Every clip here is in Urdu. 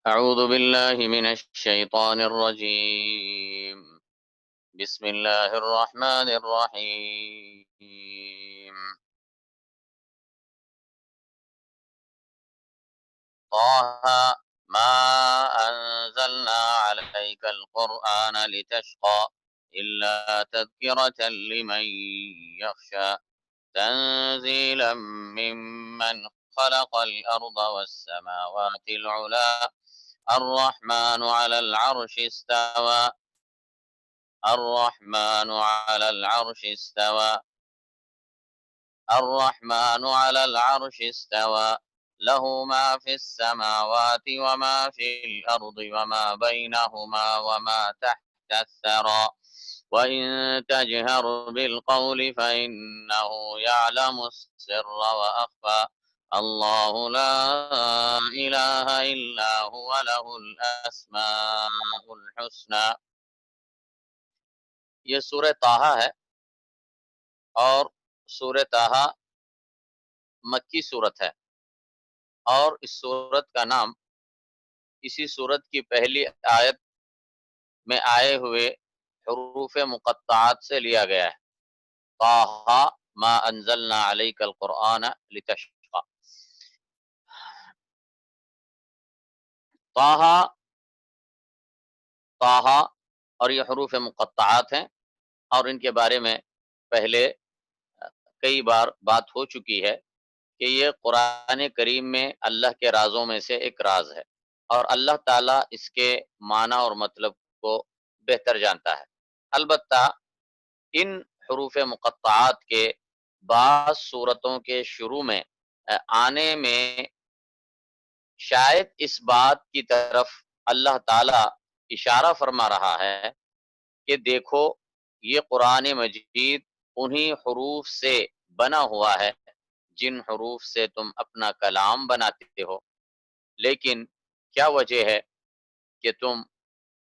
أعوذ بالله من الشيطان الرجيم. بسم الله الرحمن الرحيم. طه ما أنزلنا عليك القرآن لتشقى إلا تذكرة لمن يخشى تنزيلا ممن خلق الأرض والسماوات العلى الرحمن على العرش استوى. الرحمن على العرش استوى. الرحمن على العرش استوى له ما في السماوات وما في الأرض وما بينهما وما تحت الثرى وإن تجهر بالقول فإنه يعلم السر وأخفى الله لا إله إلا هو له الأسماء الحسنى. یہ سورہ طٰہٰ ہے اور سورہ طٰہٰ مکی صورت ہے، اور اس صورت کا نام اسی صورت کی پہلی آیت میں آئے ہوئے حروف مقطعات سے لیا گیا ہے۔ طٰہٰ ما انزلنا علیک القرآن لتشقى۔ طٰہٰ طٰہٰ اور یہ حروف مقطعات ہیں، اور ان کے بارے میں پہلے کئی بار بات ہو چکی ہے کہ یہ قرآن کریم میں اللہ کے رازوں میں سے ایک راز ہے، اور اللہ تعالیٰ اس کے معنی اور مطلب کو بہتر جانتا ہے۔ البتہ ان حروف مقطعات کے بعض صورتوں کے شروع میں آنے میں شاید اس بات کی طرف اللہ تعالیٰ اشارہ فرما رہا ہے کہ دیکھو یہ قرآن مجید انہی حروف سے بنا ہوا ہے جن حروف سے تم اپنا کلام بناتے ہو، لیکن کیا وجہ ہے کہ تم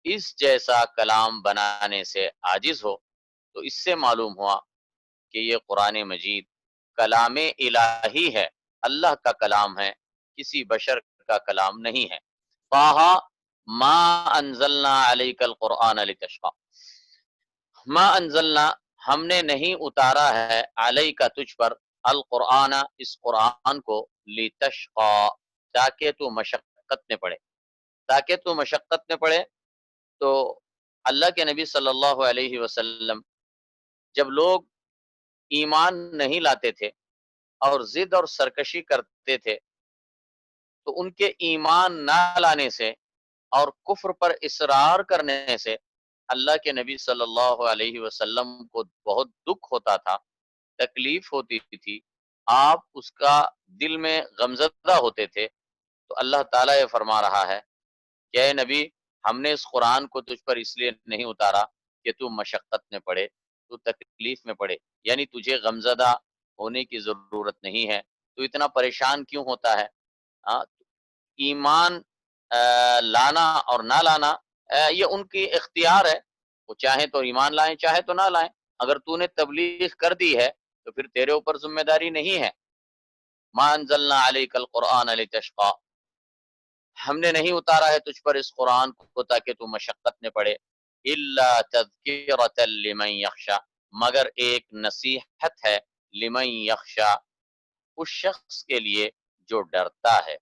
اس جیسا کلام بنانے سے عاجز ہو؟ تو اس سے معلوم ہوا کہ یہ قرآن مجید کلام الہی ہے، اللہ کا کلام ہے، کسی بشر کا کلام نہیں ہے۔ طٰہٰ ما انزلنا علیک القرآن لتشقى۔ ما انزلنا، ہم نے نہیں اتارا ہے، علیک تجھ پر، القرآن، اس قرآن کو، لتشقى، تاکہ تو مشقت میں پڑے، تاکہ تو مشقت میں پڑے۔ تو اللہ کے نبی صلی اللہ علیہ وسلم جب لوگ ایمان نہیں لاتے تھے اور ضد اور سرکشی کرتے تھے تو ان کے ایمان نہ لانے سے اور کفر پر اصرار کرنے سے اللہ کے نبی صلی اللہ علیہ وسلم کو بہت دکھ ہوتا تھا، تکلیف ہوتی تھی، آپ اس کا دل میں غمزدہ ہوتے تھے۔ تو اللہ تعالیٰ یہ فرما رہا ہے کہ اے نبی، ہم نے اس قرآن کو تجھ پر اس لیے نہیں اتارا کہ تو مشقت میں پڑے، تو تکلیف میں پڑے، یعنی تجھے غمزدہ ہونے کی ضرورت نہیں ہے، تو اتنا پریشان کیوں ہوتا ہے؟ ایمان لانا اور نہ لانا یہ ان کی اختیار ہے، وہ چاہیں تو ایمان لائیں، چاہے تو نہ لائیں۔ اگر تو نے تبلیغ کر دی ہے تو پھر تیرے اوپر ذمہ داری نہیں ہے۔ ما انزلنا علیک القرآن لتشقى، ہم نے نہیں اتارا ہے تجھ پر اس قرآن کو تاکہ تو مشقت میں پڑے، الا تذکرۃ لمن یخشی، مگر ایک نصیحت ہے، لمن یخشی، اس شخص کے لیے جو ڈرتا ہے۔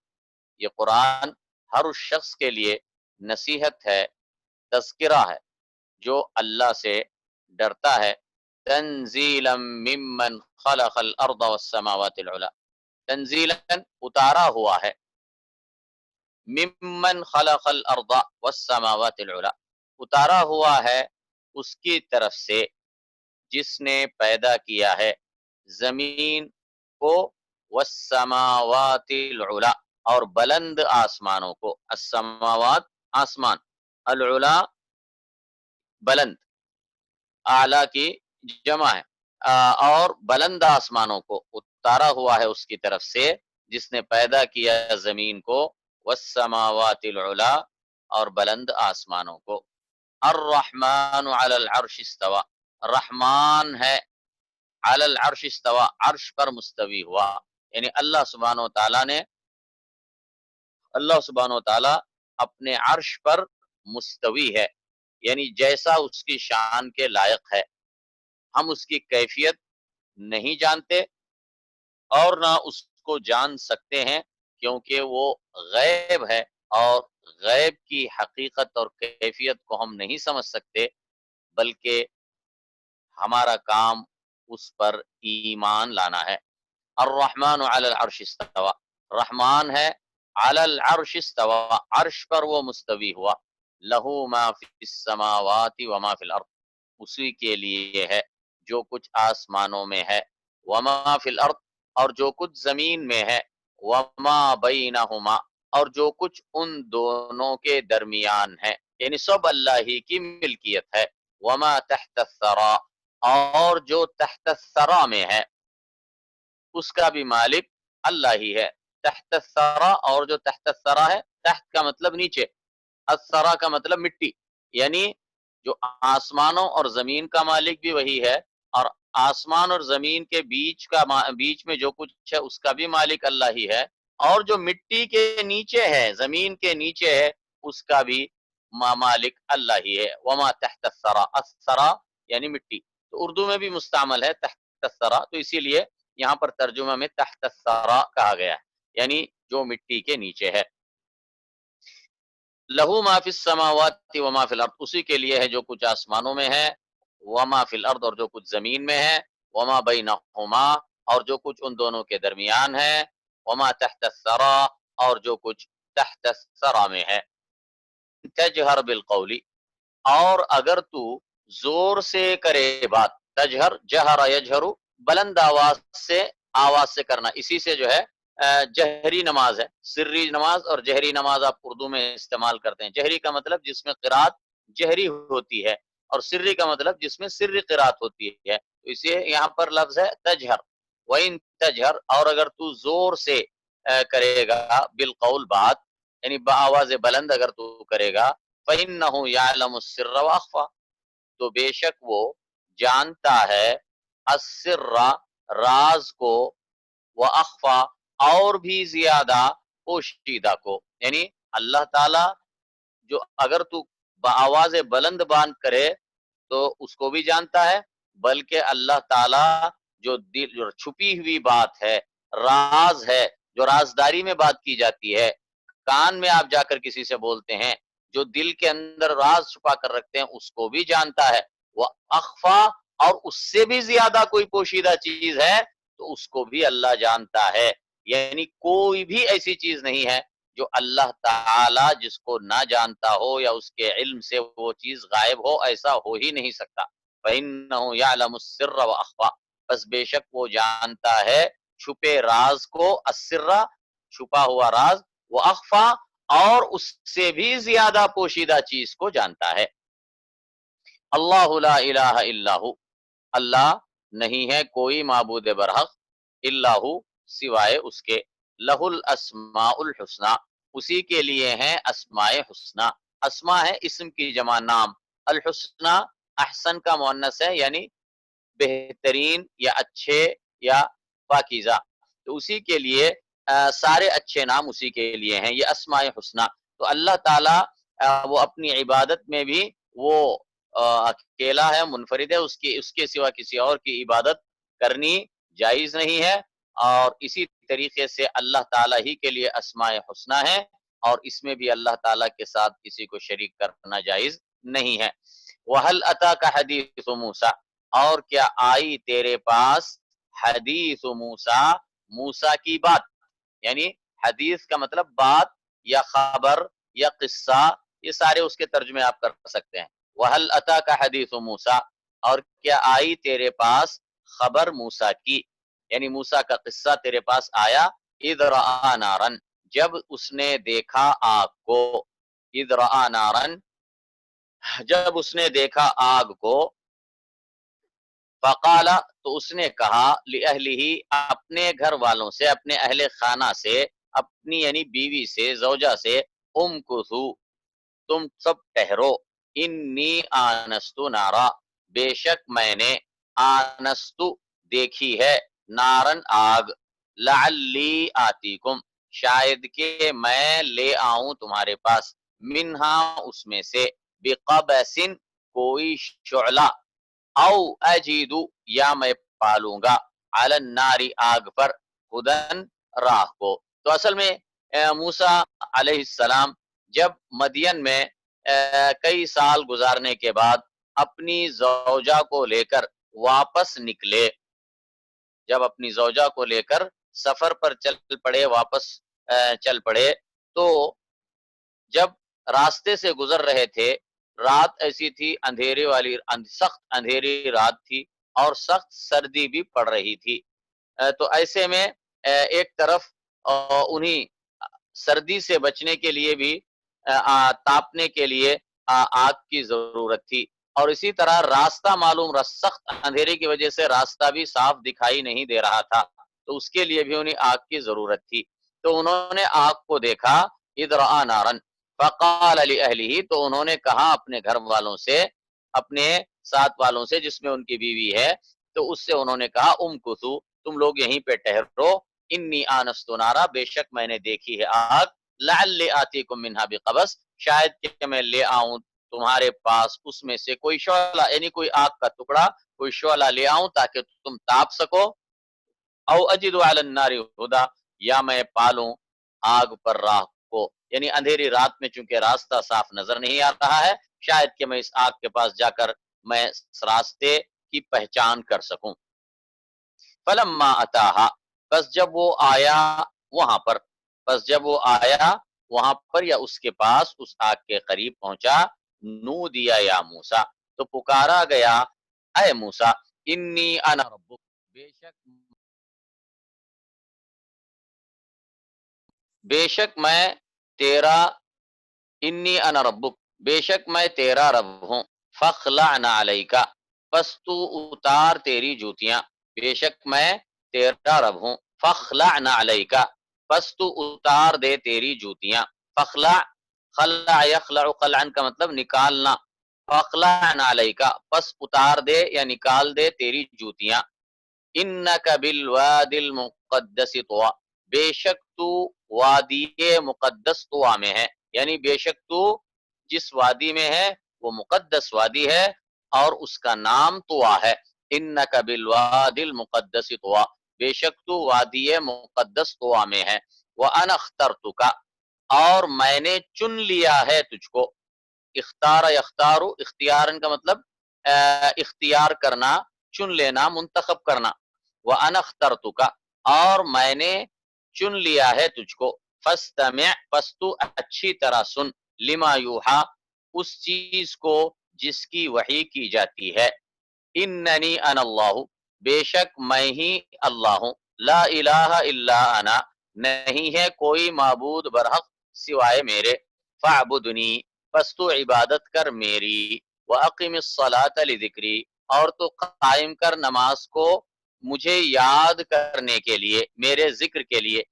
یہ قرآن ہر اس شخص کے لیے نصیحت ہے، تذکرہ ہے، جو اللہ سے ڈرتا ہے۔ تنزیلا ممن خلق الارض والسماوات العلی، تنزیلا اتارا ہوا ہے، ممن خلق الارض والسماوات العلی، اتارا ہوا ہے اس کی طرف سے جس نے پیدا کیا ہے زمین کو، والسماوات العلی، اور بلند آسمانوں کو، السماوات آسمان، العلا بلند، اعلیٰ کی جمع ہے، اور بلند آسمانوں کو اتارا ہوا ہے اس کی طرف سے جس نے پیدا کیا زمین کو، والسماوات العلا، اور بلند آسمانوں کو۔ الرحمن علی العرش استوى، رحمان ہے، علی العرش استوى، عرش پر مستوی ہوا، یعنی اللہ سبحانہ و تعالیٰ نے اللہ سبحانہ و تعالی اپنے عرش پر مستوی ہے، یعنی جیسا اس کی شان کے لائق ہے۔ ہم اس کی کیفیت نہیں جانتے اور نہ اس کو جان سکتے ہیں، کیونکہ وہ غیب ہے، اور غیب کی حقیقت اور کیفیت کو ہم نہیں سمجھ سکتے، بلکہ ہمارا کام اس پر ایمان لانا ہے۔ الرحمن علی العرش استوى، رحمان ہے، علی العرش استوى، عرش پر وہ مستوی ہوا، لہو ما فی السماوات وما فی الارض، اسی کے لیے ہے جو کچھ آسمانوں میں ہے، وما فی الارض، اور جو کچھ زمین میں ہے، وما بینہما، اور جو کچھ ان دونوں کے درمیان ہے، یعنی سب اللہ ہی کی ملکیت ہے، وما تحت الثری، اور جو تحت الثری میں ہے اس کا بھی مالک اللہ ہی ہے۔ تحت الثری، اور جو تحت الثری ہے، تحت کا مطلب نیچے، الثری کا مطلب مٹی، یعنی جو آسمانوں اور زمین کا مالک بھی وہی ہے، اور آسمان اور زمین کے بیچ میں جو کچھ ہے اس کا بھی مالک اللہ ہی ہے، اور جو مٹی کے نیچے ہے، زمین کے نیچے ہے، اس کا بھی مالک اللہ ہی ہے۔ وما تحت الثری، الثری یعنی مٹی، تو اردو میں بھی مستعمل ہے تحت الثری، تو اسی لیے یہاں پر ترجمہ میں تحت الثری کہا گیا ہے، یعنی جو مٹی کے نیچے ہے۔ لہو ما فی السماوات وما فی الارض، اسی کے لیے ہے جو کچھ آسمانوں میں ہے، وما فی الارض، اور جو کچھ زمین میں ہے، وما بینہما، اور جو کچھ ان دونوں کے درمیان ہے، وما تحت الثری، اور جو کچھ تحت الثری میں ہے۔ تجہر بالقول، اور اگر تو زور سے کرے بات، تجہر جہر یجہر، بلند آواز سے کرنا، اسی سے جو ہے جہری نماز ہے، سری نماز اور جہری نماز آپ اردو میں استعمال کرتے ہیں۔ جہری کا مطلب جس میں قرات جہری ہوتی ہے، اور سری کا مطلب جس میں سری قرات ہوتی ہے، تو اسے یہاں پر لفظ ہے تجہر۔ وَإِن تجہر، اور اگر تو زور سے کرے گا، بالقول بات، یعنی بآواز بلند اگر تو کرے گا، فَإِنَّهُ يَعْلَمُ السِّرَّ وَأَخْفَى، تو بے شک وہ جانتا ہے السر، راز کو، وَأَخْفَى، اور بھی زیادہ پوشیدہ کو، یعنی اللہ تعالی جو اگر تو بآواز بلند باندھ کرے تو اس کو بھی جانتا ہے، بلکہ اللہ تعالی جو جو چھپی ہوئی بات ہے، راز ہے، جو رازداری میں بات کی جاتی ہے، کان میں آپ جا کر کسی سے بولتے ہیں، جو دل کے اندر راز چھپا کر رکھتے ہیں، اس کو بھی جانتا ہے۔ وہ اخفا، اور اس سے بھی زیادہ کوئی پوشیدہ چیز ہے تو اس کو بھی اللہ جانتا ہے، یعنی کوئی بھی ایسی چیز نہیں ہے جو اللہ تعالی جس کو نہ جانتا ہو یا اس کے علم سے وہ چیز غائب ہو، ایسا ہو ہی نہیں سکتا۔ فَإِنَّهُ يَعْلَمُ السِّرَّ وَأَخْفَى، بس بے شک وہ جانتا ہے چھپے راز کو، السر چھپا ہوا راز، وہ اخفا، اور اس سے بھی زیادہ پوشیدہ چیز کو جانتا ہے۔ اللہ لا الہ الا ہو، اللہ نہیں ہے کوئی معبود برحق، الا ہو سوائے اس کے، لہ الاسماء الحسنی، اسی کے لیے ہیں اسماء حسنی۔ اسماء ہے اسم کی جمع نام، الحسنی احسن کا مؤنث ہے، یعنی بہترین یا اچھے یا پاکیزہ، تو اسی کے لیے سارے اچھے نام اسی کے لیے ہیں، یہ اسماء حسنی۔ تو اللہ تعالی وہ اپنی عبادت میں بھی وہ اکیلا ہے، منفرد ہے، اس کے سوا کسی اور کی عبادت کرنی جائز نہیں ہے، اور اسی طریقے سے اللہ تعالی ہی کے لیے اسماء حسنی ہے، اور اس میں بھی اللہ تعالی کے ساتھ کسی کو شریک کرنا جائز نہیں ہے۔ وَهَلْ أَتَاكَ حَدِيثُ مُوسَىٰ، اور کیا آئی تیرے پاس حدیث موسیٰ، موسیٰ کی بات، یعنی حدیث کا مطلب بات یا خبر یا قصہ، یہ سارے اس کے ترجمے آپ کر سکتے ہیں۔ وَهَلْ أَتَاكَ حَدِيثُ مُوسَىٰ، اور کیا آئی تیرے پاس خبر موسیٰ کی، یعنی موسیٰ کا قصہ تیرے پاس آیا، اِذْ رَأَىٰ نَارًا، جب اس نے دیکھا آگ کو، اِذْ رَأَىٰ نَارًا، جب اس نے دیکھا آگ کو، فقال، تو اس نے کہا، لِأَهْلِهِ، اپنے گھر والوں سے، اپنے اہل خانہ سے، اپنی یعنی بیوی سے، زوجہ سے، امکثوا، تم سب ٹھہرو، انی آنست نارا، بے شک میں نے، آنست دیکھی ہے، نارن آگ، لعلی آتیکم، شاید کہ میں لے آؤں تمہارے پاس، منہا اس میں سے، بقبسن کوئی شعلہ، او اجیدو یا میں پالوں گا، علی الناری آگ پر، ہدن راہ کو۔ تو اصل میں موسیٰ علیہ السلام جب مدین میں کئی سال گزارنے کے بعد اپنی زوجہ کو لے کر واپس نکلے، جب اپنی زوجہ کو لے کر سفر پر چل پڑے، واپس چل پڑے، تو جب راستے سے گزر رہے تھے، رات ایسی تھی اندھیرے والی، سخت اندھیری رات تھی اور سخت سردی بھی پڑ رہی تھی۔ تو ایسے میں ایک طرف انہیں سردی سے بچنے کے لیے بھی تاپنے کے لیے آگ کی ضرورت تھی، اور اسی طرح راستہ معلوم، سخت اندھیرے کی وجہ سے راستہ بھی صاف دکھائی نہیں دے رہا تھا، تو اس کے لیے بھی انہیں آگ کی ضرورت تھی۔ تو انہوں نے آگ کو دیکھا، اذ رأى نارا فقال لأہلہ، تو انہوں نے کہا اپنے گھر والوں سے، اپنے ساتھ والوں سے جس میں ان کی بیوی ہے، تو اس سے انہوں نے کہا امکثوا، تم لوگ یہیں پہ ٹھہرو، انی آنست نارا، بے شک میں نے دیکھی ہے آگ، لعلی آتیکم منہا بقبس، شاید کہ میں لے آؤں تمہارے پاس اس میں سے کوئی شعلہ، یعنی کوئی آگ کا ٹکڑا، کوئی شعلہ لے آؤں تاکہ تم تاپ سکو، او اجد علی النار ہدا، یا میں پالوں آگ پر راہ کو، یعنی اندھیری رات میں چونکہ راستہ صاف نظر نہیں آ رہا ہے، شاید کہ میں اس آگ کے پاس جا کر میں اس راستے کی پہچان کر سکوں۔ فلما اتاہا، بس جب وہ آیا وہاں پر، بس جب وہ آیا وہاں پر یا اس کے پاس، اس آگ کے قریب پہنچا، نودیا یا موسیٰ، تو پکارا گیا اے موسیٰ، انی انا ربک، بے شک میں تیرا، انی انا ربک، بے شک میں تیرا رب ہوں، فاخلع نعلیک، پس تو اتار تیری جوتیاں، بے شک میں تیرا رب ہوں، فاخلع نعلیک، پس تو اتار دے تیری جوتیاں، فاخلع، خلع یخلع قلعا کا مطلب نکالنا، فاخلع نعلیک، پس اتار دے یا نکال دے تیری جوتیاں، انک بالوادی المقدس طوی، بے شک تو وادی مقدس طوی میں ہے، یعنی بے شک تو جس وادی میں ہے وہ مقدس وادی ہے اور اس کا نام طوی ہے، انک بالوادی المقدس طوی، بے شک تو وادی مقدس طوی میں ہے، وانا اخترتک، اور میں نے چن لیا ہے تجھ کو، اختار یختار، اختیارن کا مطلب اختیار کرنا، چن لینا، منتخب کرنا، وَأَنَا اخْتَرْتُكَ، اور میں نے چن لیا ہے تجھ کو، فَاسْتَمِعْ، پس تو اچھی طرح سن، لِمَا یوحا، اس چیز کو جس کی وحی کی جاتی ہے، اِنَّنِي أَنَا اللَّهُ، بے شک میں ہی اللہ ہوں، لا الہ الا انا، نہیں ہے کوئی معبود برحق سوائے میرے، فَاعْبُدْنِي، پس تو عبادت کر میری، وَأَقِمِ الصَّلَاةَ لِذِكْرِي، اور تو قائم کر نماز کو مجھے یاد کرنے کے لیے، میرے ذکر کے لیے۔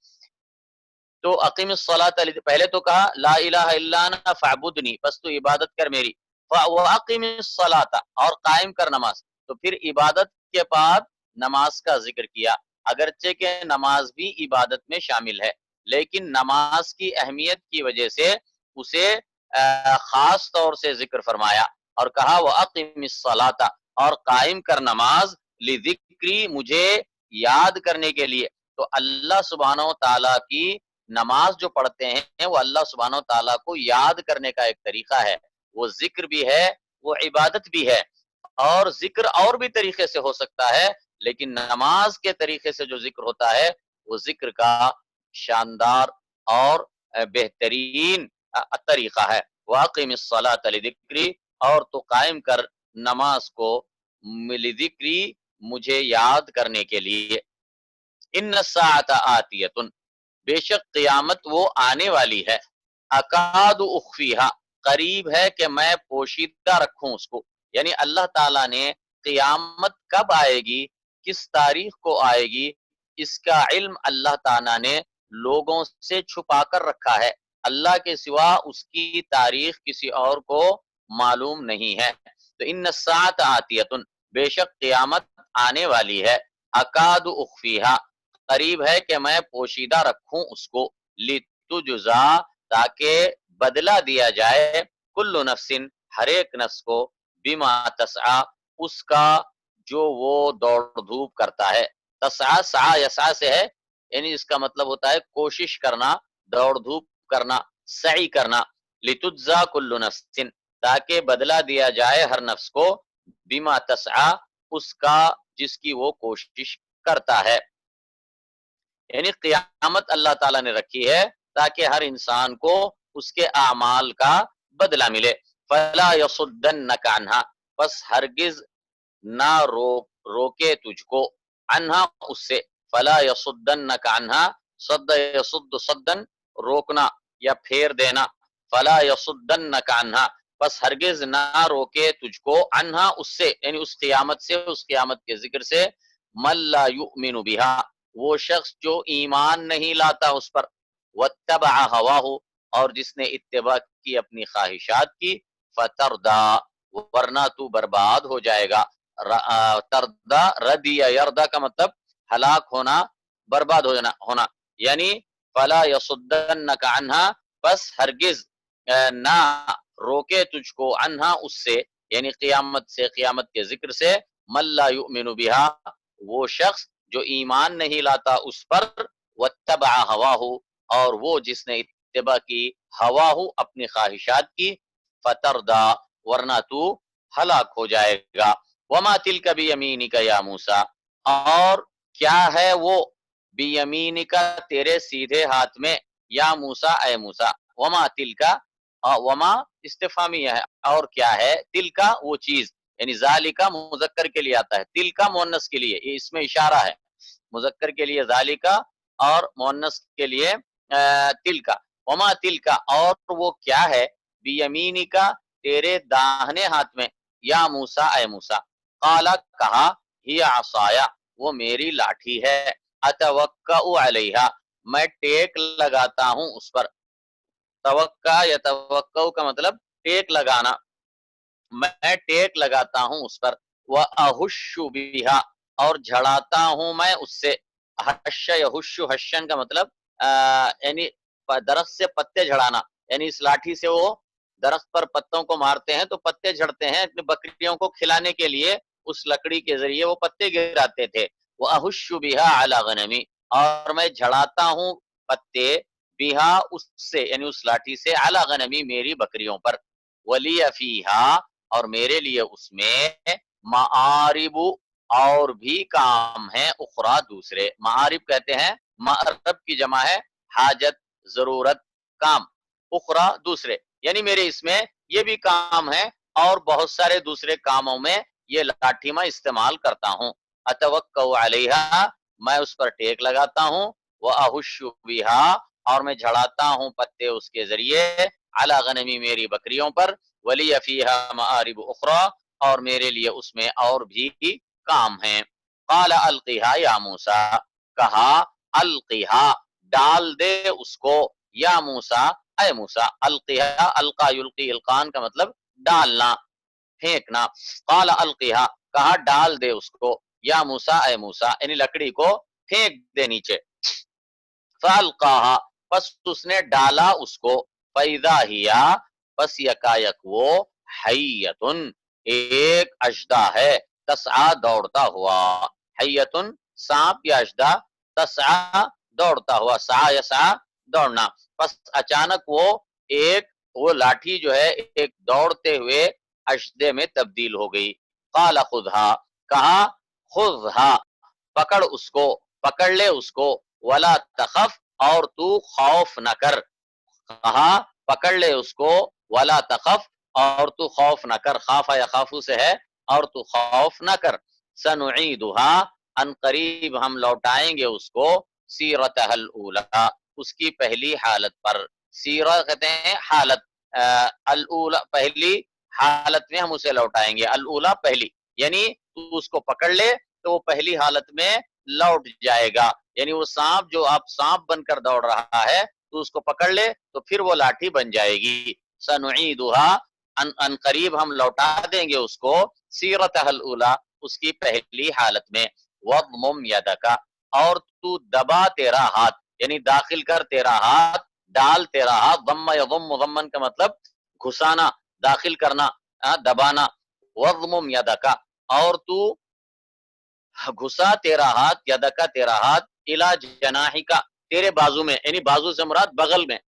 تو اقیم الصلاۃ، پہلے تو کہا لا الہ الا انا فاعبدنی، پس تو عبادت کر میری، واقم الصلاۃ، اور قائم کر نماز، تو پھر عبادت کے بعد نماز کا ذکر کیا، اگرچہ کہ نماز بھی عبادت میں شامل ہے، لیکن نماز کی اہمیت کی وجہ سے اسے خاص طور سے ذکر فرمایا اور کہا واقم الصلاۃ، اور قائم کر نماز، لذکری، مجھے یاد کرنے کے لیے۔ تو اللہ سبحانہ و تعالیٰ کی نماز جو پڑھتے ہیں وہ اللہ سبحانہ و تعالیٰ کو یاد کرنے کا ایک طریقہ ہے، وہ ذکر بھی ہے، وہ عبادت بھی ہے، اور ذکر اور بھی طریقے سے ہو سکتا ہے، لیکن نماز کے طریقے سے جو ذکر ہوتا ہے وہ ذکر کا شاندار اور بہترین طریقہ ہے۔ واقم الصلاۃ لذکری، اور تو قائم کر نماز کو لذکری، مجھے یاد کرنے کے لیے۔ ان الساعۃ آتیۃ، بے شک قیامت وہ آنے والی ہے، اکاد اخفیہا، قریب ہے کہ میں پوشیدہ رکھوں اس کو، یعنی اللہ تعالیٰ نے قیامت کب آئے گی، کس تاریخ کو آئے گی، اس کا علم اللہ تعالیٰ نے لوگوں سے چھپا کر رکھا ہے، اللہ کے سوا اس کی تاریخ کسی اور کو معلوم نہیں ہے۔ تو ان الساعۃ آتیۃ، بے شک قیامت آنے والی ہے، اکاد اخفیہا، قریب ہے کہ میں پوشیدہ رکھوں اس کو، لتجزا تاکہ بدلہ دیا جائے، کل نفس ہر ایک نفس کو، بما تسعی اس کا جو وہ دوڑ دھوپ کرتا ہے۔ تسعی سعی یسعی سے ہے، یعنی اس کا مطلب ہوتا ہے کوشش کرنا، دوڑ دھوپ کرنا، سعی کرنا۔ لتجزا کل نفس تاکہ بدلہ دیا جائے ہر نفس کو، بما تسعی اس کا جس کی وہ کوشش کرتا ہے۔ یعنی قیامت اللہ تعالیٰ نے رکھی ہے تاکہ ہر انسان کو اس کے اعمال کا بدلہ ملے۔ فلا یصدنک عنہا بس ہرگز نہ روکے تجھ کو، عنہا اس سے، فلا یصدنک عنہا، صد یصد صدن روکنا یا پھیر دینا، فلا یصدنک عنہا بس ہرگز نہ روکے تجھ کو، عنہا اس سے، یعنی اس قیامت سے، اس قیامت کے ذکر سے، من لا یؤمن بہا وہ شخص جو ایمان نہیں لاتا اس پر، واتبع ہواہ اور جس نے اتباع کی اپنی خواہشات کی، فتردا ورنہ تو برباد ہو جائے گا۔ تردا ردی یردا کا مطلب ہلاک ہونا، برباد ہونا، یعنی فلا یصدنک عنہا بس ہرگز نہ روکے تجھ کو، عنہا اس سے، یعنی قیامت سے، قیامت کے ذکر سے، من لا یؤمن بہا وہ شخص جو ایمان نہیں لاتا اس پر، واتبع ہواہ اور وہ جس نے اتباع کی، ہواہ اپنی خواہشات کی، فتردا ورنہ تو ہلاک ہو جائے گا۔ وما تلک بیمینک یا موسیٰ اور کیا ہے وہ، بیمینک تیرے سیدھے ہاتھ میں، یا موسیٰ اے موسیٰ، وما تلک وما استفہامیہ ہے، اور کیا ہے، تلک وہ چیز، یعنی ذالکا مذکر کے لیے آتا ہے، تلکا مؤنث کے لیے، یہ اس میں اشارہ ہے، مذکر کے لیے ذالکا اور مؤنث کے لیے تلکا۔ وما تلکا اور وہ کیا ہے، بیمینکا تیرے داہنے ہاتھ میں، یا موسیٰ اے موسیٰ، قال کہا، ہی عصایا وہ میری لاٹھی ہے، اتوکأ علیہا میں ٹیک لگاتا ہوں اس پر، توکا یا توکع کا مطلب ٹیک لگانا، میں ٹیک لگاتا ہوں اس پر، وَأَهُشُّ بِهَا اور جھڑاتا ہوں میں اس سے، حش یحش حشن کا مطلب یعنی درخت سے پتے جھڑانا، یعنی اس لاٹھی سے وہ درخت پر پتوں کو مارتے ہیں تو پتے جھڑتے ہیں، اپنی بکریوں کو کھلانے کے لیے اس لکڑی کے ذریعے وہ پتے گراتے تھے۔ وَأَهُشُّ بِهَا عَلَى غَنَمِ اور میں جھڑاتا ہوں پتے، بِهَا اس سے، یعنی اس لاٹھی سے، عَلَى غَنَمِ میری بکریوں پر، وَلِيَ فِيهَا اور میرے لیے اس میں، معارب اور بھی کام ہیں، اخرى دوسرے، معارب کہتے ہیں، معرب کی جمع ہے حاجت، ضرورت، کام، اخرى دوسرے، یعنی میرے اس میں یہ بھی کام ہے اور بہت سارے دوسرے کاموں میں یہ لاٹھی میں استعمال کرتا ہوں۔ اتوکأ علیہا میں اس پر ٹیک لگاتا ہوں، وَأَهُشُّ بِهَا اور میں جھڑاتا ہوں پتے اس کے ذریعے، علی غنمی میری بکریوں پر، ولی فیہا معارب اخرى اور میرے لیے اس میں اور بھی کام ہیں۔ قال القیہا یا موسیٰ کہا، القیہا ڈال دے اس کو، یا موسیٰ اے موسیٰ، القیہا القا یلقی القان کا مطلب ڈالنا، پھینکنا، قال القیہا کہا ڈال دے اس کو، یا موسیٰ اے موسیٰ یعنی لکڑی کو پھینک دے نیچے، فالقاہا پس اس نے ڈالا اس کو، فَإِذَا هِيَ پس یکایک وہ، حیتن ایک اژدہا ہے، تسعیٰ دوڑتا ہوا، حیتن سانپ یا اژدہا، تسعیٰ دوڑتا ہوا، سعی یسعی دوڑنا، پس اچانک وہ لاٹھی جو ہے ایک دوڑتے ہوئے اژدہے میں تبدیل ہو گئی۔ قال خذھا کہا، خذھا پکڑ اس کو، پکڑ لے اس کو، ولا تخف اور تو خوف نہ کر، کہا پکڑ لے اس کو، ولا تخف اور تو خوف نہ کر، خافا یا خافو سے ہے، اور تو خوف نہ کر، سنعیدها ان قریب ہم لوٹائیں گے اس کو، سیرتها الاولی اس کی پہلی حالت پر، سیرہ کہتے ہیں حالت، الاولی پہلی حالت میں ہم اسے لوٹائیں گے، الاولی پہلی، یعنی تو اس کو پکڑ لے تو وہ پہلی حالت میں لوٹ جائے گا، یعنی وہ سانپ جو آپ سانپ بن کر دوڑ رہا ہے تو اس کو پکڑ لے تو پھر وہ لاٹھی بن جائے گی، سنعیدها ان قریب ہم لوٹا دیں گے اس کو، سیرتها الاولی اس کی پہلی حالت میں، وَضْمُمْ يَدَكَ اور تو دبا تیرا ہاتھ، یعنی داخل کر تیرا ہاتھ، ڈال تیرا ہاتھ، ضم یضم، ضمن کا مطلب گھسانا، داخل کرنا، دبانا، وضمم یدکا، اور تو گھسا تیرا ہاتھ، یدکا تیرا ہاتھ، الی جناحکا تیرے بازو میں، یعنی بازو سے مراد بغل میں،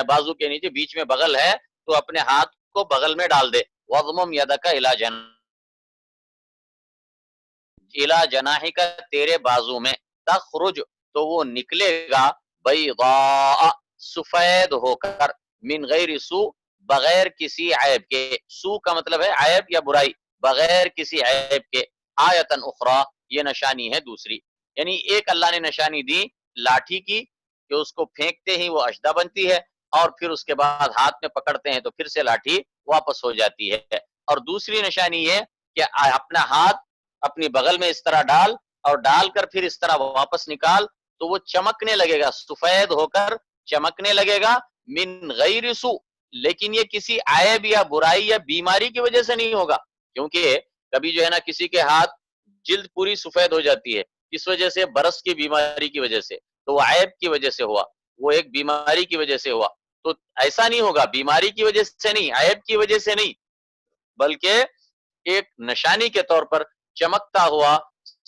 بازو کے نیچے بیچ میں بغل ہے تو اپنے ہاتھ کو بغل میں ڈال دے، وضمم یدکا الی جناحکا تیرے بازو میں، تخرج تو وہ نکلے گا، بیضاء سفید ہو کر، من غیر سو بغیر کسی عیب کے، سو کا مطلب ہے عیب یا برائی، بغیر کسی عیب کے، آیتن اخری یہ نشانی ہے دوسری، یعنی ایک اللہ نے نشانی دی لاٹھی کی کہ اس کو پھینکتے ہی وہ اژدھا بنتی ہے، اور پھر اس کے بعد ہاتھ میں پکڑتے ہیں تو پھر سے لاٹھی واپس ہو جاتی ہے، اور دوسری نشانی یہ کہ اپنا ہاتھ اپنی بغل میں اس طرح ڈال، اور ڈال کر پھر اس طرح واپس نکال تو وہ چمکنے لگے گا، سفید ہو کر چمکنے لگے گا، من غیر سو لیکن یہ کسی عیب یا برائی یا بیماری کی وجہ سے نہیں ہوگا، کیونکہ کبھی جو ہے نا کسی کے ہاتھ جلد پوری سفید ہو جاتی ہے، کس وجہ سے؟ برس کی بیماری کی وجہ سے، تو وہ عیب کی وجہ سے ہوا، وہ ایک بیماری کی وجہ سے ہوا، تو ایسا نہیں ہوگا، بیماری کی وجہ سے نہیں، عیب کی وجہ سے نہیں، بلکہ ایک نشانی کے طور پر چمکتا ہوا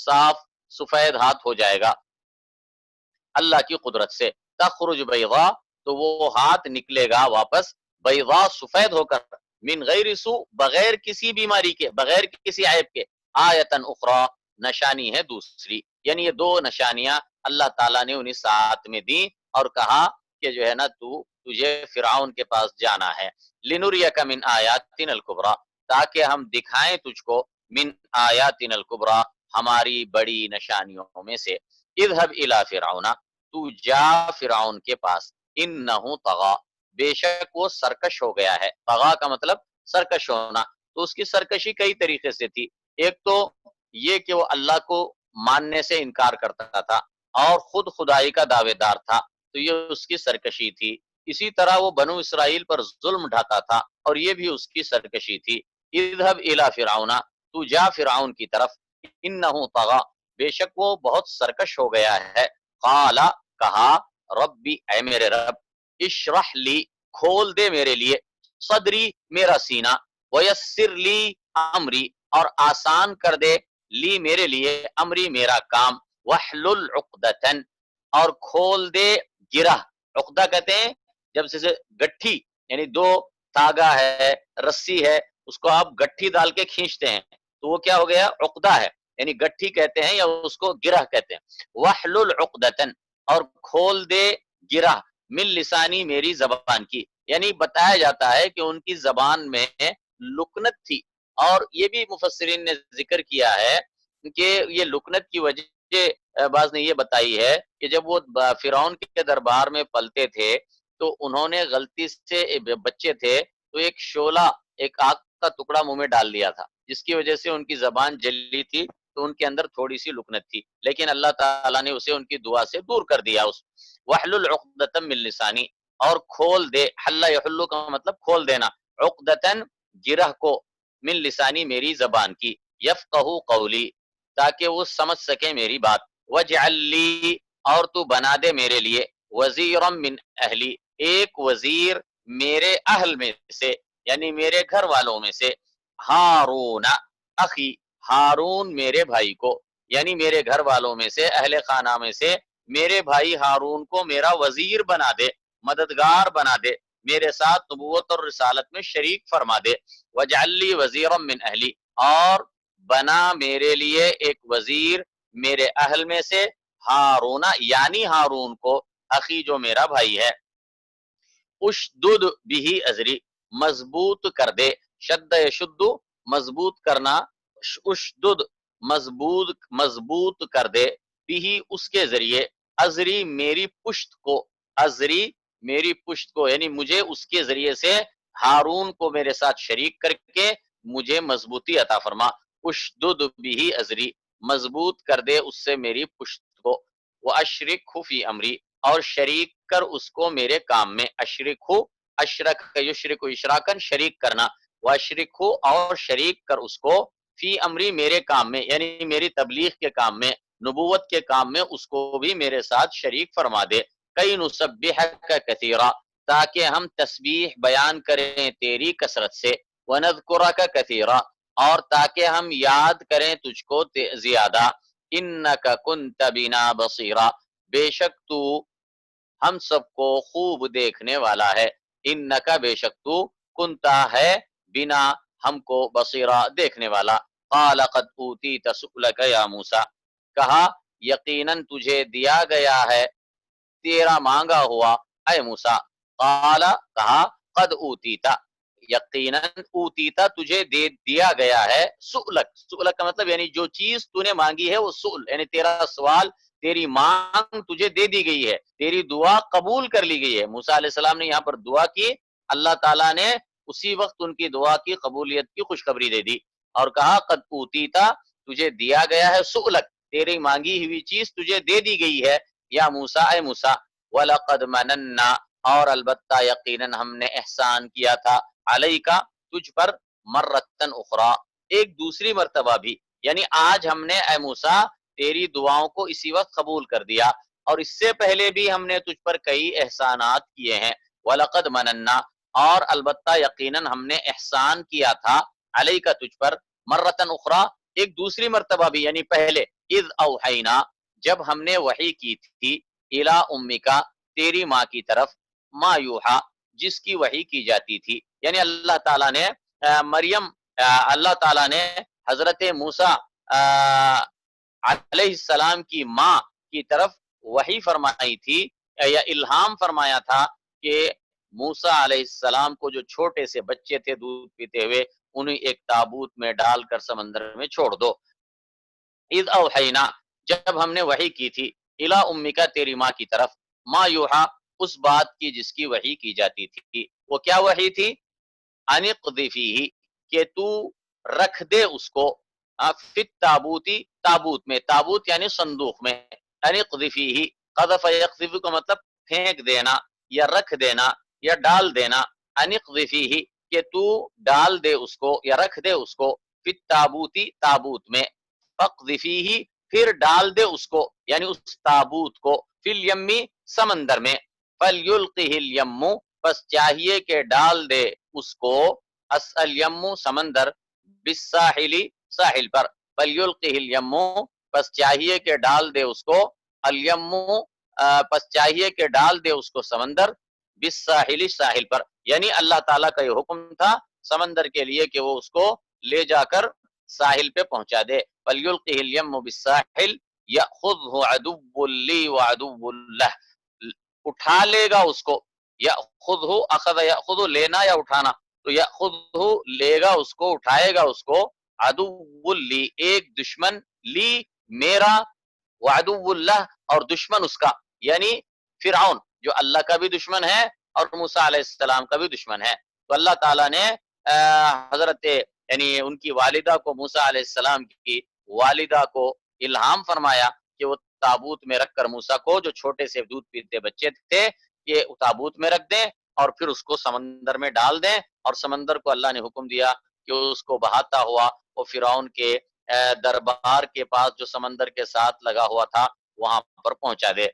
صاف سفید ہاتھ ہو جائے گا اللہ کی قدرت سے، تخرج بیضاء تو وہ ہاتھ نکلے گا واپس، بیضاء سفید ہو کر، من غیر سو بغیر کسی بیماری کے، بغیر کسی عیب کے، آیتن اخری نشانی ہے دوسری، یعنی یہ دو نشانیاں اللہ تعالیٰ نے انہیں ساتھ میں دی اور کہا کہ جو ہے نا تجھے فرعون کے پاس جانا ہے، لنریک من آیاتنا الکبریٰ تاکہ ہم دکھائیں تجھ کو، من آیاتنا الکبریٰ ہماری بڑی نشانیوں میں سے، اذهب الی فرعون تو جا فرعون کے پاس، انہو طغی بے شک وہ سرکش ہو گیا ہے، طغی کا مطلب سرکش ہونا، تو اس کی سرکشی کئی طریقے سے تھی، ایک تو یہ کہ وہ اللہ کو ماننے سے انکار کرتا تھا اور خود خدائی کا دعوے دار تھا، تو یہ اس کی سرکشی تھی، اسی طرح وہ بنو اسرائیل پر ظلم ڈھاتا تھا اور یہ بھی اس کی سرکشی تھی، اذهب الی فرعون تو جا فرعون کی طرف، انہو طغی بے شک وہ بہت سرکش ہو گیا ہے، قال کہا ربی اے میرے رب، اشرح لی کھول دے میرے لیے، صدری میرا سینہ، ویسر لی امری اور آسان کر دے، لی میرے لیے امری میرا کام، وحلل عقدتن اور کھول دے گرہ، عقدہ کہتے ہیں جب سے گٹھی، یعنی دو تاگا ہے رسی ہے اس کو آپ گٹھی ڈال کے کھینچتے ہیں تو وہ کیا ہو گیا؟ عقدہ ہے، یعنی گٹھی کہتے ہیں یا اس کو گرہ کہتے ہیں، وحلل عقدتن اور کھول دے گرہ، من لسانی میری زبان کی، یعنی بتایا جاتا ہے کہ ان کی زبان میں لکنت تھی، اور یہ بھی مفسرین نے ذکر کیا ہے کہ یہ لکنت کی وجہ بعض نے یہ بتائی ہے کہ جب وہ فرعون کے دربار میں پلتے تھے تو انہوں نے غلطی سے بچے تھے تو ایک شعلہ، ایک آگ کا ٹکڑا منہ میں ڈال دیا تھا جس کی وجہ سے ان کی زبان جلی تھی، تو ان کے اندر تھوڑی سی لکنت تھی، لیکن اللہ تعالیٰ نے اسے ان کی دعا سے دور کر دیا، اس وحلل عقدتم من لسانی اور کھول دے، حل یحلو کا مطلب کھول دینا، عقدتن گرہ کو، من لسانی میری زبان کی، یفقہوا قولی تاکہ وہ سمجھ سکے میری بات، وجعل لی اور تو بنا دے میرے لیے، وزیرا من اہلی ایک وزیر میرے اہل میں سے، یعنی میرے گھر والوں میں سے، ہارون اخی ہارون میرے بھائی کو، یعنی میرے گھر والوں میں سے، اہل خانہ میں سے میرے بھائی ہارون کو میرا وزیر بنا دے، مددگار بنا دے، میرے ساتھ نبوت اور رسالت میں شریک فرما دے، وجعل لی وزیرا من اہلی اور بنا میرے لیے ایک وزیر میرے اہل میں سے، ہارون یعنی ہارون کو، اخی جو میرا بھائی ہے، اشدد بھی ازری مضبوط کر دے، شد یشد مضبوط کرنا، اشدد مضبوط کر دے، بھی اس کے ذریعے، ازری میری پشت کو، ازری میری پشت کو یعنی مجھے اس کے ذریعے سے ہارون کو میرے ساتھ شریک کر کے مجھے مضبوطی عطا فرما، اشدد بھی ازری مضبوط کر دے اس سے میری پشت کو، واشرکہ فی امری اور شریک کر اس کو میرے کام میں، اشرک ہو اشرک یشرک اشراکن شریک کرنا، واشرک ہو اور شریک کر اس کو، فی امری میرے کام میں، یعنی میری تبلیغ کے کام میں، نبوت کے کام میں اس کو بھی میرے ساتھ شریک فرما دے، کئی نسبحک کثیرا، تاکہ ہم تسبیح بیان کریں تیری کثرت سے، ونذکرک کثیرا، اور تاکہ ہم یاد کریں تجھ کو زیادہ، انک کنت بنا بصیرا، بے شک تو ہم سب کو خوب دیکھنے والا ہے، انکا بے شک تو کنتا ہے بنا ہم کو بصیرا دیکھنے والا۔ قال قد اوتیت سؤلک یا موسیٰ، کہا یقیناً تجھے دیا گیا ہے تیرا مانگا ہوا اے موسیٰ۔ قال کہا قد اوتیتا، یقیناً اوتیتا تجھے دے دیا گیا ہے، سؤلک، سؤلک کا مطلب یعنی جو چیز تو نے مانگی ہے وہ سؤل، یعنی تیرا سوال، تیری مانگ تجھے دے دی گئی ہے، تیری دعا قبول کر لی گئی ہے۔ موسیٰ علیہ السلام نے یہاں پر دعا کی، اللہ تعالیٰ نے اسی وقت ان کی دعا کی قبولیت کی خوشخبری دے دی، اور کہا قد اوتیتا، تجھے دیا گیا ہے سؤلک، تیری مانگی ہوئی چیز تجھے دے دی گئی ہے یا موسیٰ اے موسیٰ۔ وَلَقَدْ مَنَنَّا، اور البتہ یقیناً ہم نے احسان کیا تھا، علیکا تجھ پر، مرتن اخرى ایک دوسری مرتبہ بھی، یعنی آج ہم نے اے موسیٰ تیری دعاؤں کو اسی وقت قبول کر دیا، اور اس سے پہلے بھی ہم نے تجھ پر کئی احسانات کیے ہیں۔ وَلَقَدْ مَنَنَّا، اور البتہ یقیناً ہم نے احسان کیا تھا، علیکا تجھ پر، مرتن اخرى ایک دوسری مرتبہ بھی، یعنی پہلے، اذ اوحینا جب ہم نے وحی کی تھی، الی امکا تیری ماں کی طرف، ما یوحا جس کی وحی کی جاتی تھی، یعنی اللہ تعالیٰ نے اللہ تعالیٰ نے حضرت موسیٰ علیہ السلام کی ماں کی طرف وحی فرمائی تھی، یا الہام فرمایا تھا کہ موسیٰ علیہ السلام کو جو چھوٹے سے بچے تھے دودھ پیتے ہوئے، انہیں ایک تابوت میں ڈال کر سمندر میں چھوڑ دو۔ اذ اوحینا جب ہم نے وحی کی تھی، الی امکا تیری ماں کی طرف، ما یوحا اس بات کی جس کی وحی کی جاتی تھی، وہ کیا وحی تھی؟ ان اقذفیہ کہ تو رکھ دے اس کو، فی التابوتی تابوت میں، تابوت یعنی صندوق میں، ان اقذفیہ، قذف یقذف کا مطلب پھینک دینا یا رکھ دینا یا ڈال دینا، ان اقذفیہ کہ تو ڈال دے اس کو یا رکھ دے اس کو، فی التابوتی تابوت میں، فاقذفیہ پھر ڈال دے اس کو یعنی اس تابوت کو، فی الیمی سمندر میں، فلیلقہ الیم پس چاہیے کہ ڈال دے اس کو، الیم سمندر، بالساحلی ساحل پر، فلیلقہ الیم پس چاہیے کہ ڈال دے اس کو، الیم پس چاہیے کہ ڈال دے اس کو سمندر، بالساحلی ساحل پر، یعنی اللہ تعالیٰ کا یہ حکم تھا سمندر کے لیے کہ وہ اس کو لے جا کر ساحل پہ پہنچا دے، فلیلقہ الیم بالساحل یأخذہ عدو لی وعدو لہ، اٹھا لے گا اس کو، یأخذہ اخذ یأخذ لینا یا اٹھانا، تو یأخذہ لے گا اس کو، اٹھائے گا اس کو، عدو لی ایک دشمن، لی میرا، وعدو لہ اور دشمن اس کا، یعنی فرعون جو اللہ کا بھی دشمن ہے اور موسیٰ علیہ السلام کا بھی دشمن ہے۔ تو اللہ تعالیٰ نے حضرت یعنی ان کی والدہ کو، موسیٰ علیہ السلام کی والدہ کو الہام فرمایا کہ وہ تابوت میں رکھ کر موسیٰ کو، جو چھوٹے سے دودھ پیتے بچے تھے، کہ تابوت میں رکھ دیں اور پھر اس کو سمندر میں ڈال دیں، اور سمندر کو اللہ نے حکم دیا کہ اس کو بہاتا ہوا وہ فرعون کے دربار کے پاس جو سمندر کے ساتھ لگا ہوا تھا وہاں پر پہنچا دے۔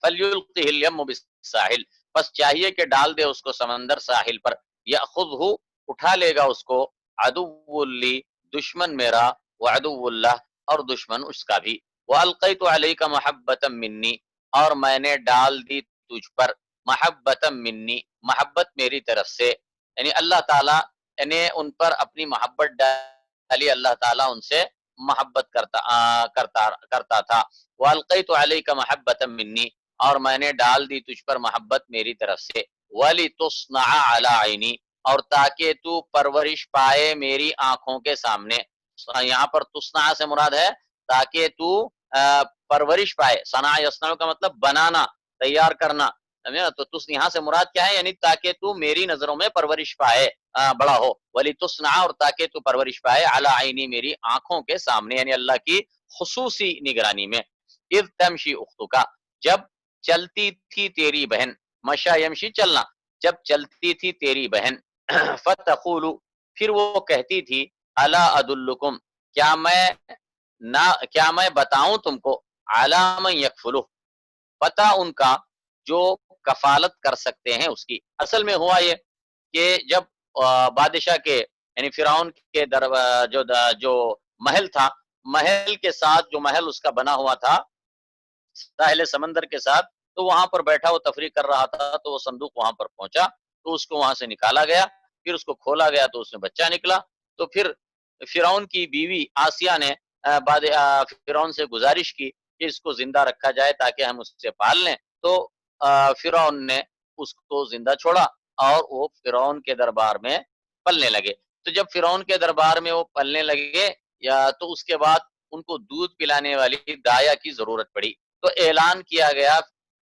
فَلْيُلْقِهِ الْيَمُّ بِالسَّاحِلِ بس چاہیے کہ ڈال دے اس کو سمندر ساحل پر، یأخذہ اٹھا لے گا اس کو، عدو لی دشمن میرا، وعدو اللہ اور دشمن اس کا بھی، وَأَلْقَيْتُ عَلَيْكَ مَحَبَّةً مِّنِّي اور میں نے ڈال دی تجھ پر، محبت منی محبت میری طرف سے، یعنی اللہ تعالیٰ نے ان پر اپنی محبت ڈالی، اللہ تعالیٰ ان سے محبت کرتا تھا۔ وَأَلْقَيْتُ عَلَيْكَ مَحَبَّةً مِّنِّي اور میں نے ڈال دی تجھ پر محبت میری طرف سے، وَلِتُصْنَعَ عَلَىٰ عَيْنِي اور تاکہ تو پرورش پائے میری آنکھوں کے سامنے، یہاں پر تصنع سے مراد ہے تاکہ تو پرورش پائے، صنع یصنع کا مطلب بنانا، تیار کرنا، تو یہاں سے مراد کیا ہے، یعنی تاکہ تو میری نظروں میں پرورش پائے، بڑا ہو، وَلِتُصْنَعَ اور تاکہ تو پرورش پائے، عَلَىٰ عَيْنِي میری آنکھوں کے سامنے، یعنی اللہ کی خصوصی نگرانی میں، اِذْ تَمْشِي أُخْتُكَ جب چلتی تھی تیری بہن، مشا یمشی چلنا، جب چلتی تھی تیری بہن، فَتَقُولُ پھر وہ کہتی تھی، أَلَا أَدُلُّكُمْ کیا میں بتاؤں تم کو، عَلَىٰ مَن يَكْفُلُهُ پتہ ان کا جو کفالت کر سکتے ہیں اس کی۔ اصل میں ہوا یہ کہ جب بادشاہ کے یعنی فرعون کے جو محل تھا، محل کے ساتھ جو محل اس کا بنا ہوا تھا ساحل سمندر کے ساتھ، تو وہاں پر بیٹھا وہ تفریح کر رہا تھا، تو وہ صندوق وہاں پر پہنچا، تو اس کو وہاں سے نکالا گیا، پھر اس کو کھولا گیا تو اس میں بچہ نکلا۔ تو پھر فرعون کی بیوی آسیہ نے فرعون سے گزارش کی کہ اس کو زندہ رکھا جائے تاکہ ہم اس سے پال لیں، تو فرعون نے اس کو زندہ چھوڑا اور وہ فرعون کے دربار میں پلنے لگے۔ تو جب فرعون کے دربار میں وہ پلنے لگے تو اس کے بعد ان کو دودھ پلانے والی دایا کی ضرورت پڑی، تو اعلان کیا گیا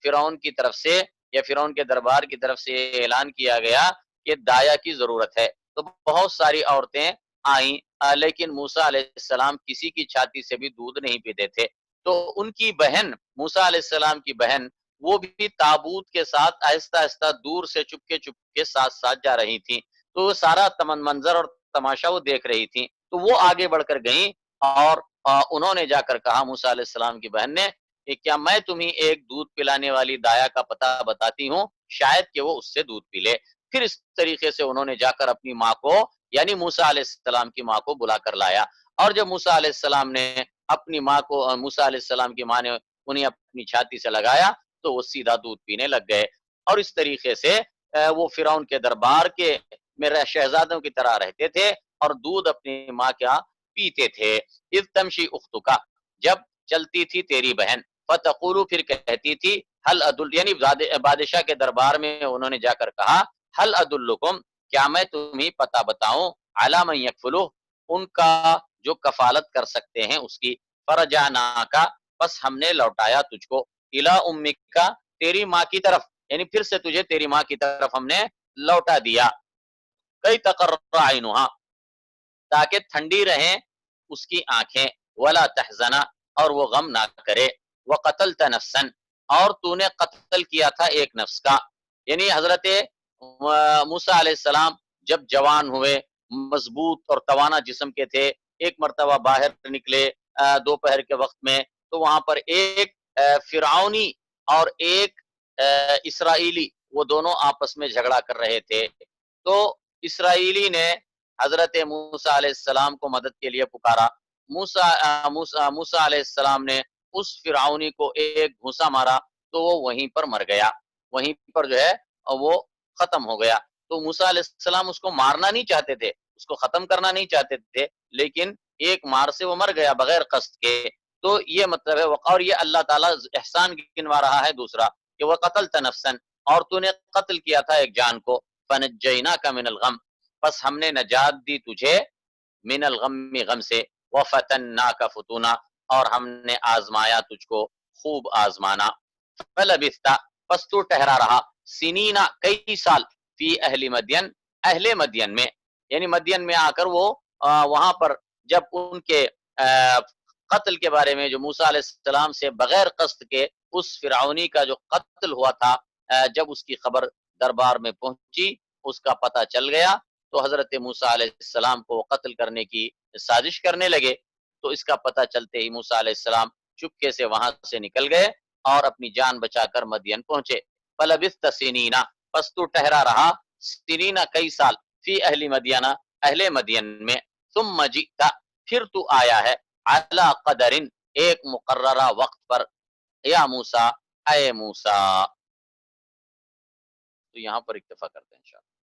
فرعون کی طرف سے یا فرعون کے دربار کی طرف سے اعلان کیا گیا کہ دایا کی ضرورت ہے۔ تو بہت ساری عورتیں آئیں، لیکن موسیٰ علیہ السلام کسی کی چھاتی سے بھی دودھ نہیں پیتے تھے۔ تو ان کی بہن موسیٰ علیہ السلام کی بہن وہ بھی تابوت کے ساتھ آہستہ آہستہ دور سے چپکے ساتھ ساتھ جا رہی تھیں، تو وہ سارا منظر اور تماشا وہ دیکھ رہی تھیں۔ تو وہ آگے بڑھ کر گئیں اور انہوں نے جا کر کہا موسیٰ علیہ السلام کی بہن نے کہ کیا میں تمہیں ایک دودھ پلانے والی دایا کا پتہ بتاتی ہوں، شاید کہ وہ اس سے دودھ پی لے۔ پھر اس طریقے سے انہوں نے جا کر اپنی ماں کو یعنی موسیٰ علیہ السلام کی ماں کو بلا کر لایا، اور جب موسیٰ علیہ السلام نے اپنی ماں کو موسیٰ علیہ السلام کی ماں نے انہیں اپنی چھاتی سے لگایا تو وہ سیدھا دودھ پینے لگ گئے، اور اس طریقے سے وہ فرعون کے دربار کے میرے شہزادوں کی طرح رہتے تھے اور دودھ اپنی ماں کا پیتے تھے۔ اذ تمشی اختکا، جب چلتی تھی تیری بہن، فتقولو، پھر کہتی تھی، حل ادل، یعنی بادشاہ کے دربار میں انہوں نے جا کر کہا، حل ادلکم، کیا میں تمہیں پتہ بتاؤں، علی من یکفلہ، ان کا جو کفالت کر سکتے ہیں اس کی، فرجعناک، بس ہم نے لوٹایا تجھ کو، الی امک، تیری ماں کی طرف، یعنی پھر سے تجھے تیری ماں کی طرف ہم نے لوٹا دیا، کئی تقرر عینھا، تاکہ ٹھنڈی رہیں اس کی آنکھیں، ولا تحزنا، اور وہ غم نہ کرے، وقتلت نفسا، اور تو نے قتل کیا تھا ایک نفس کا، یعنی حضرت موسیٰ علیہ السلام جب جوان ہوئے، مضبوط اور توانا جسم کے تھے، ایک مرتبہ باہر نکلے دوپہر کے وقت میں، تو وہاں پر ایک فرعونی اور ایک اسرائیلی، وہ دونوں آپس میں جھگڑا کر رہے تھے، تو اسرائیلی نے حضرت موسیٰ علیہ السلام کو مدد کے لیے پکارا، موسیٰ علیہ السلام نے اس فرعونی کو ایک گھوسا مارا تو وہ وہیں پر مر گیا، وہیں پر جو ہے وہ ختم ہو گیا۔ تو موسیٰ علیہ السلام اس کو مارنا نہیں چاہتے تھے، اس کو ختم کرنا نہیں چاہتے تھے، لیکن ایک مار سے وہ مر گیا بغیر قصد کے۔ تو یہ مطلب ہے، اور یہ اللہ تعالیٰ احسان گنوا رہا ہے دوسرا کہ وہ قتلت نفسا، اور تو نے قتل کیا تھا ایک جان کو، فنجیناک من الغم، بس ہم نے نجات دی تجھے من الغم، غم سے، وفتناک فتونا، اور ہم نے آزمایا تجھ کو خوب آزمانا، فلبثت، پس تو ٹھہرا رہا، سنینا، کئی سال، فی اہل مدین، اہل مدین میں، یعنی مدین میں آ کر وہ وہاں پر جب ان کے قتل کے بارے میں جو موسیٰ علیہ السلام سے بغیر قصد کے اس فرعونی کا جو قتل ہوا تھا، جب اس کی خبر دربار میں پہنچی، اس کا پتہ چل گیا، تو حضرت موسیٰ علیہ السلام کو قتل کرنے کی سازش کرنے لگے، تو اس کا پتہ چلتے ہی موسیٰ علیہ السلام چپکے سے وہاں سے نکل گئے اور اپنی جان بچا کر مدین پہنچے۔ فلبثت سنینا، پس تو ٹھہرا رہا، سنینا، کئی سال، فی اہل مدینہ، اہل مدین میں، ثم جئت، پھر تو آیا ہے، علی قدر، ایک مقررہ وقت پر، یا موسیٰ، اے موسیٰ۔ تو یہاں پر اکتفا کرتے ہیں انشاءاللہ۔